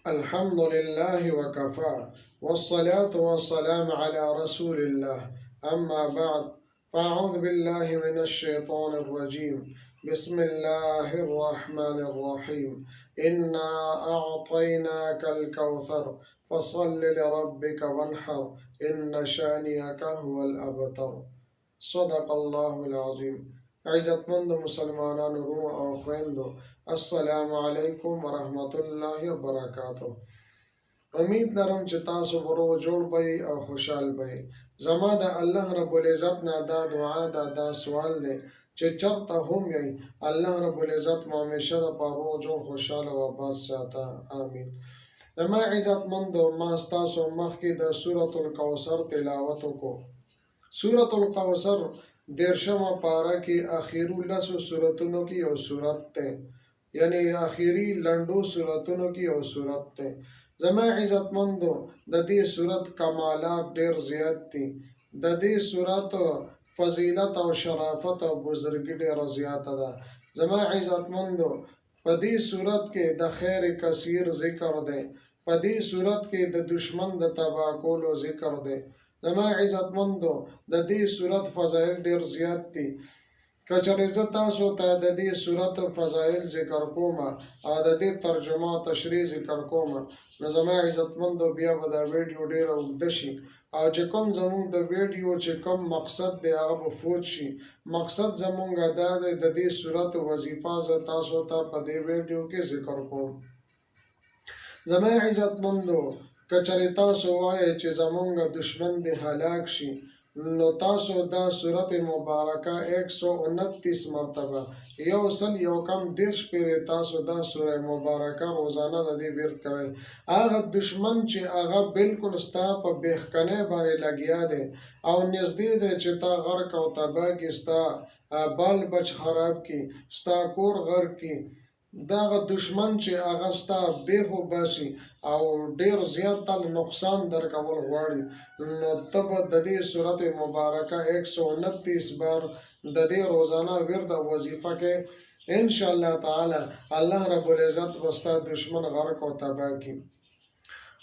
الحمد لله وكفى والصلاة والسلام على رسول الله أما بعد فأعوذ بالله من الشيطان الرجيم بسم الله الرحمن الرحيم إنا أعطيناك الكوثر فصل لربك وانحر إن شانئك هو الأبتر صدق الله العظيم عزتمند مسلمانان روم او خويندو السلام علیکم ورحمت الله وبرکاتہ. امید لرم چې تاسو برو جوړ بئ او خوشحال بئ. زما د الله رب العزت نه دا دعا دا سوال دی چې چرته هم یې الله رب العزت مو همیشه د پاره جوړ خوشحاله او آباد ساته. آمین. زما عزتمندو ما ستاسو مخکې د سورة الکوثر تلاوت وکړو. سورة الکوثر دیرشمه پاره کې اخیرو لسو سورتونو کې یو سورت ته، یعنی آخری لنډو سورتونو کې یو سورت ته. زما عزتمندو د دې سورت کمالات ډیر زیات دي. د دې سورت فضیلت او شرافت او بزرګي ډیر زیاته ده. زما عزتمندو په دې سورت کې د خیر کثیر ذکر ده. په دې سورت کې د دشمن د تباہ کولو ذکر ده. زما عزتمندو د دې صورت فضایل ډیر زیات دي. که چېرې زه تاسو ته د دې صورت فضایل ذکر کوم او د دې ترجمه او تشریح ذکر کوم، نو زما عزتمندو بیا به دا ویډیو ډیره اوږده شي او چې کوم زموږ د ویډیو چې کوم مقصد دی هغه به فوت شي. مقصد زموږ دا دی د دې صورت وظیفه زه تاسو ته په دې ویډیو کې ذکر کوم. زما عزتمندو که چېرې تاسو وایئ چې زموږ دشمن دې هلاک شي، نو تاسو دا سورت مبارکه 129 مرتبه یو سل یو کم 10 پیرې تاسو دا سوره مبارکه روزانه د دې ورد کوئ. هغه دشمن چې هغه بالکل ستا په بیخکنۍ باندې لګیا دی او نږدې دی چې تا غرق او تباه کړي، ستا بال بچ خراب کړي، ستا کور غرق کړي، دغه دشمن چې هغه ستا بیخو باسي او ډیر زیات تل نقصان درکول غواړي، نو ته به د دې سورت مبارکه 129 بار د دې روزانه ورد او وظیفه کې انشاءالله تعالی الله رب العزت به ستا دشمن غرق او تباه کړي.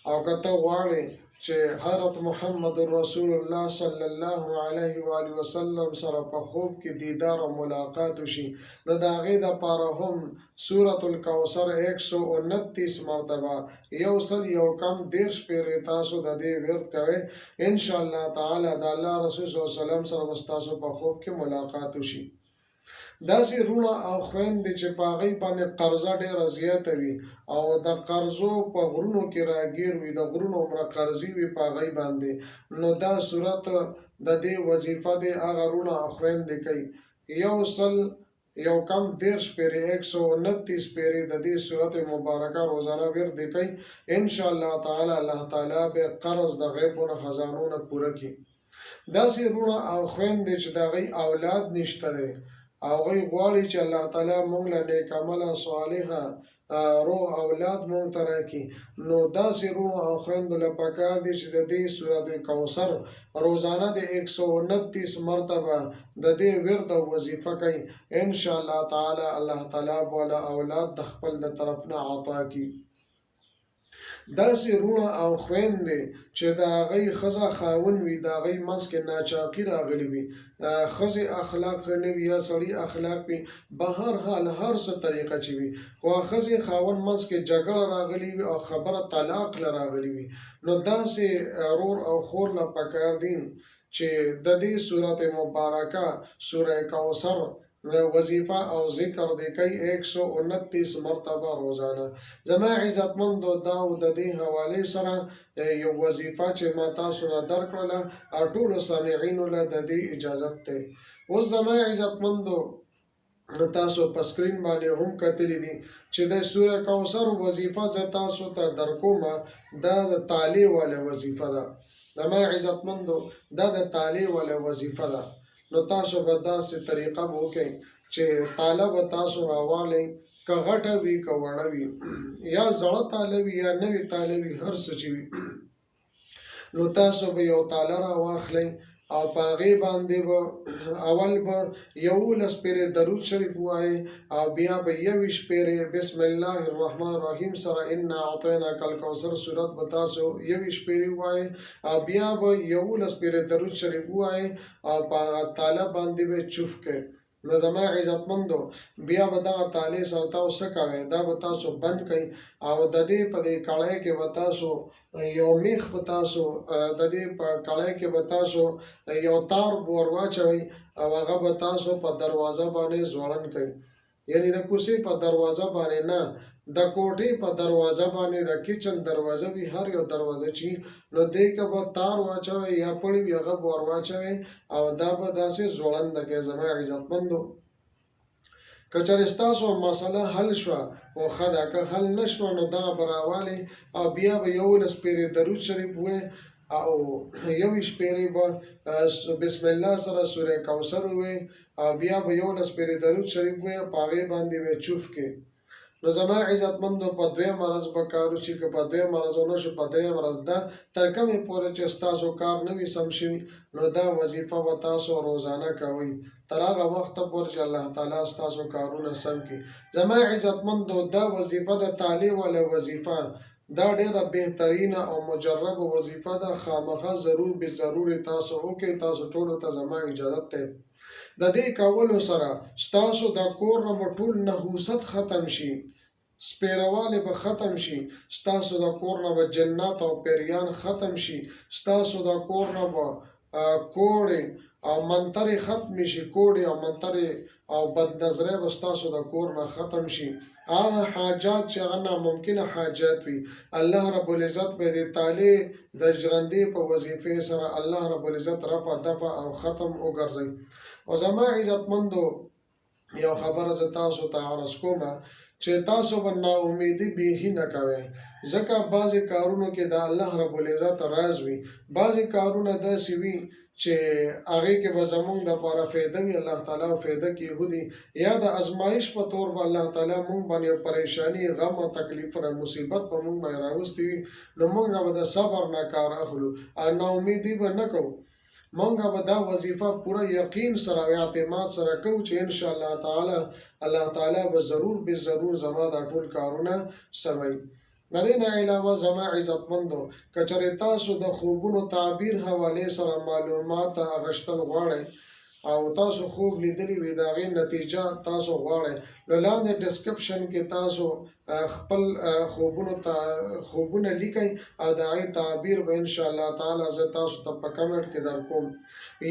او که ته غواړې چې حضرت محمد رسول الله صلی الله علیه و آله وسلم سره په خوب کې دیدار او ملاقات وشي، نو د هغې دپاره هم سورة الکوثر 129 مرتبه یو سل یو کم 10 پیرې تاسو د دې ورد کوئ. انشاءالله تعالی د الله رسول صلی الله علیه وسلم سره به ستاسو په خوب کې ملاقات وشي. داسې رونه او خویندې چې په هغوی باندې قرضه ډېره زیاته وي او د قرضو په غرونو کې راګیر وي، د غرونو عمره قرضې وي په هغوی باندې، نو دا صورت د دې وظیفه دی هغه رونه او خویندې کوي. یو سل یو کم 10 پیرې 129 پیرې د دې صورت مبارکه روزانه ورد کوي. انشاءالله تعالی الله تعالی به قرض د غیبونه خزانونه پوره کړي. داسې رونه او خویندې چې د هغوی اولاد نشته دی او هغوی غواړي چې الله تعالی موږ له نیک عمله صالحه روغ اولاد موږ ته راکړي، نو داسې رونو او خویندو له پکار دی چې د دې سورت کوثر روزانه د 129 مرتبه د دې ورد او وظیفه کوي. انشاءالله تعالی الله تعالی به له اولاد د خپل د طرف نه عطا کړي. داسې رونه او خویندې چې د هغوی ښځه خاوند وي، د هغوی منځ کې ناچاقي راغلي وي، ښځې اخلاق نه وي یا سړي اخلاق وي، به هر حال هر څه طریقه چې وي، خو ښځې خاوند منځ کې جګړه راغلي وي او خبره طلاق له راغلي وي، نو داسې رور او خور له پکار دي چې د دې صورت مبارکه سوره کوثر وظیفه او ذکر دی کوي 129 مرتبه روزانه. زما عزتمندو دا او د دې حوالې سره یو وظیفه چې ما تاسو له درکړله او ټولو سامعینو له د دې اجازت دی. اوس زما عزتمندو تاسو په سکرین باندې هم کتلی دي چې د سوره کوثر وظیفه زه تاسو ته درکومه، دا د طالع والا وظیفه ده. زما عزتمندو دا د طالع والا وظیفه ده. نو تاسو به داسې طریقه به وکئ چې تاله به تاسو راوالئ، که غټه وي که وړه وي، یا زړه تاله وي یا نوې تاله وي، هر څه چې وي، نو تاسو به یو تاله راواخلئ او پاغي باندې به اول به 11 پیره درود شریف وایي او بیا به 21 پیره بسم الله الرحمن الرحیم سره ان اعطیناک الکوثر سورت به تاسو 21 پیره وایي او بیا به 11 پیره درود شریف وایي او په تعالی باندې به چوف کې نو زما عزتمندو بیا به دغه تالی سره تاسو کوئ دا به تاسو بند کړئ او د دې په دې کړای کې به تاسو یو میخ به تاسو د دې په کړای کې به تاسو یو تار ور واچوئ او هغه به تاسو په دروازه باندې ځوړند کړئ یعنی د کوڅې په دروازه باندې نه د کوټې په دروازه باندې د کچن دروازه وي هر یو دروازه چې نو دې کې به تار واچوي یا پړی وي هغه ور واچوي او دا به داسې ځوړند کې زما عزتمندو که چېرې ستاسو مسله حل شوه خو ښه ده که حل نه شوه نو دغه به راولئ او بیا به 11 پیرې درود شریف ووایئ او 21 پیرې به بسم الله سره سوره کوثر ووایئ او بیا به 11 پیرې درود شریف ووایئ په هغې باندې به چوف کې نو زما عزتمندو په دویم ورځ به کارو شي که په دویم ورځ ونه شو په دریم ورځ دا تر کومې پورې چې ستاسو کار نه وي سم شوي نو دا وظیفه به تاسو روزانه کوئ تر هغه وخته پورې چې الله تعالی ستاسو کارونه سم کړي زما عزتمندو دا وظیفه د تعلیم والا وظیفه دا ډیره بهترینه او مجربه وظیفه ده خامخا ضرور به ضرور تاسو وکړئ تاسو ټولو ته زما اجازت ده د دې کولو سره ستاسو د کور نه ټول نحوست ختم شي سپیرواله به ختم شي ستاسو د کور نه به جنات او پیریان ختم شي ستاسو د کور نه به کوړې او منترې ختم شي کوړې او منترې او بد نظرۍ به ستاسو د کور نه ختم شي هغه حاجات چې هغه ناممکنه حاجات وي الله رب العزت به دې تعالی د ژرندې په وظیفې سره الله رب العزت رفع دفع او ختم وګرځي او زما عزتمندو یو خبره زه تاسو ته عرض کوم چې تاسو به نا امیدي بیخي نه کوئ ځکه بعضې کارونو کې د الله رب العزت راز وي بعضې کارونه داسې وي چې هغې کې به زمونږ دپاره فایده وي الله تعالی فایده کېښودي یا د ازمایش په طور به الله تعالی مونږ باندې پریشاني غم او تکلیف را مصیبت په مونږ باندې راوستی وي نو مونږ به د صبر نه کار اخلو او نا امیدي به نه کوو مونږه به دا وظیفه پوره یقین سره او اعتماد سره کوو چې ان شاء الله تعالی به ضرور به ضرور زما دا ټول کارونه سموي د دې نه علاوه زما عزتمندو که چېرې تاسو د خوبونو تعبیر حوالې سره معلومات اخیستل غواړئ او تاسو خوب لیدلی وي د هغې نتیجه تاسو غواړئ نو لاندې ډسکرپشن کې تاسو خپل خوبونه لیکئ او د هغې تعبیر به انشاءالله تعالی زه تاسو ته په کمنټ کې درکوم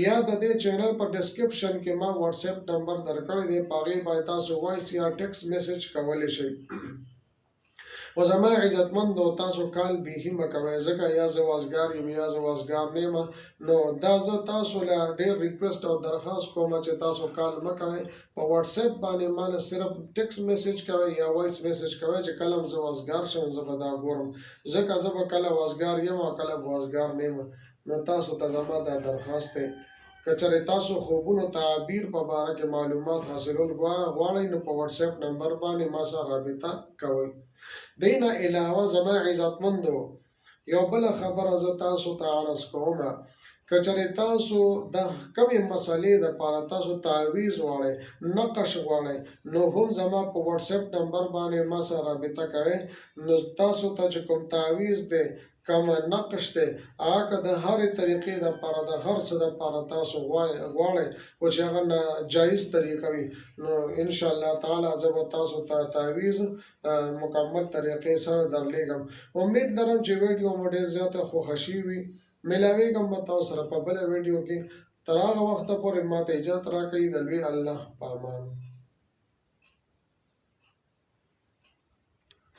یا د دې چینل په ډسکرپشن کې ما واتساپ نمبر درکړی دی په هغې باندې تاسو وایس یا ټیکس میسج کولی شئ و زما عزتمندو تاسو کال بیخي مه کوئ ځکه یا زه وازګار یم یا زه وازګار نه یم نو دا زه تاسو له ډېر ریکویسټ او درخواست کوم چې تاسو کال مه کوئ په واتساپ باندې ماله صرف ټیکس میسج کوئ یا وایس میسج کوئ چې کله هم زه وازګار شم زه به دا ګورم ځکه زه به کله وازګار یم او کله به وازګار نه یم نو تاسو ته زما دا درخواست دی که چېرې تاسو خوبونو تعبیر په باره کې معلومات حاصلول غواړئ نو په واتساپ نمبر باندې ما سره رابطه کوئ دې نه علاوه زما عزتمندو یو بله خبره زه تاسو ته عرض کوم که چېرې تاسو د کومې مسلې دپاره تاسو تعویض غواړئ نقش غواړئ نو هم زما په واتساپ نمبر باندې ما سره رابطه کوئ نو تاسو ته چې کوم تعویض دی کوم نقش دی هغه که د هرې طریقې دپاره د هر څه دپاره تاسو غواړئ خو چې هغه ناجایز طریقه وي نو انشاءالله تعالی زه به تاسو ته تعویض مکمل طریقې سره درلیږم امید لرم چې ویډیو مو ډېر زیاته خوښه شوې وي ملاویږم به تاسو سره په بله ویډیو کې تر هغه وخته پورې ماته اجازت راکړئ د لوی الله په امان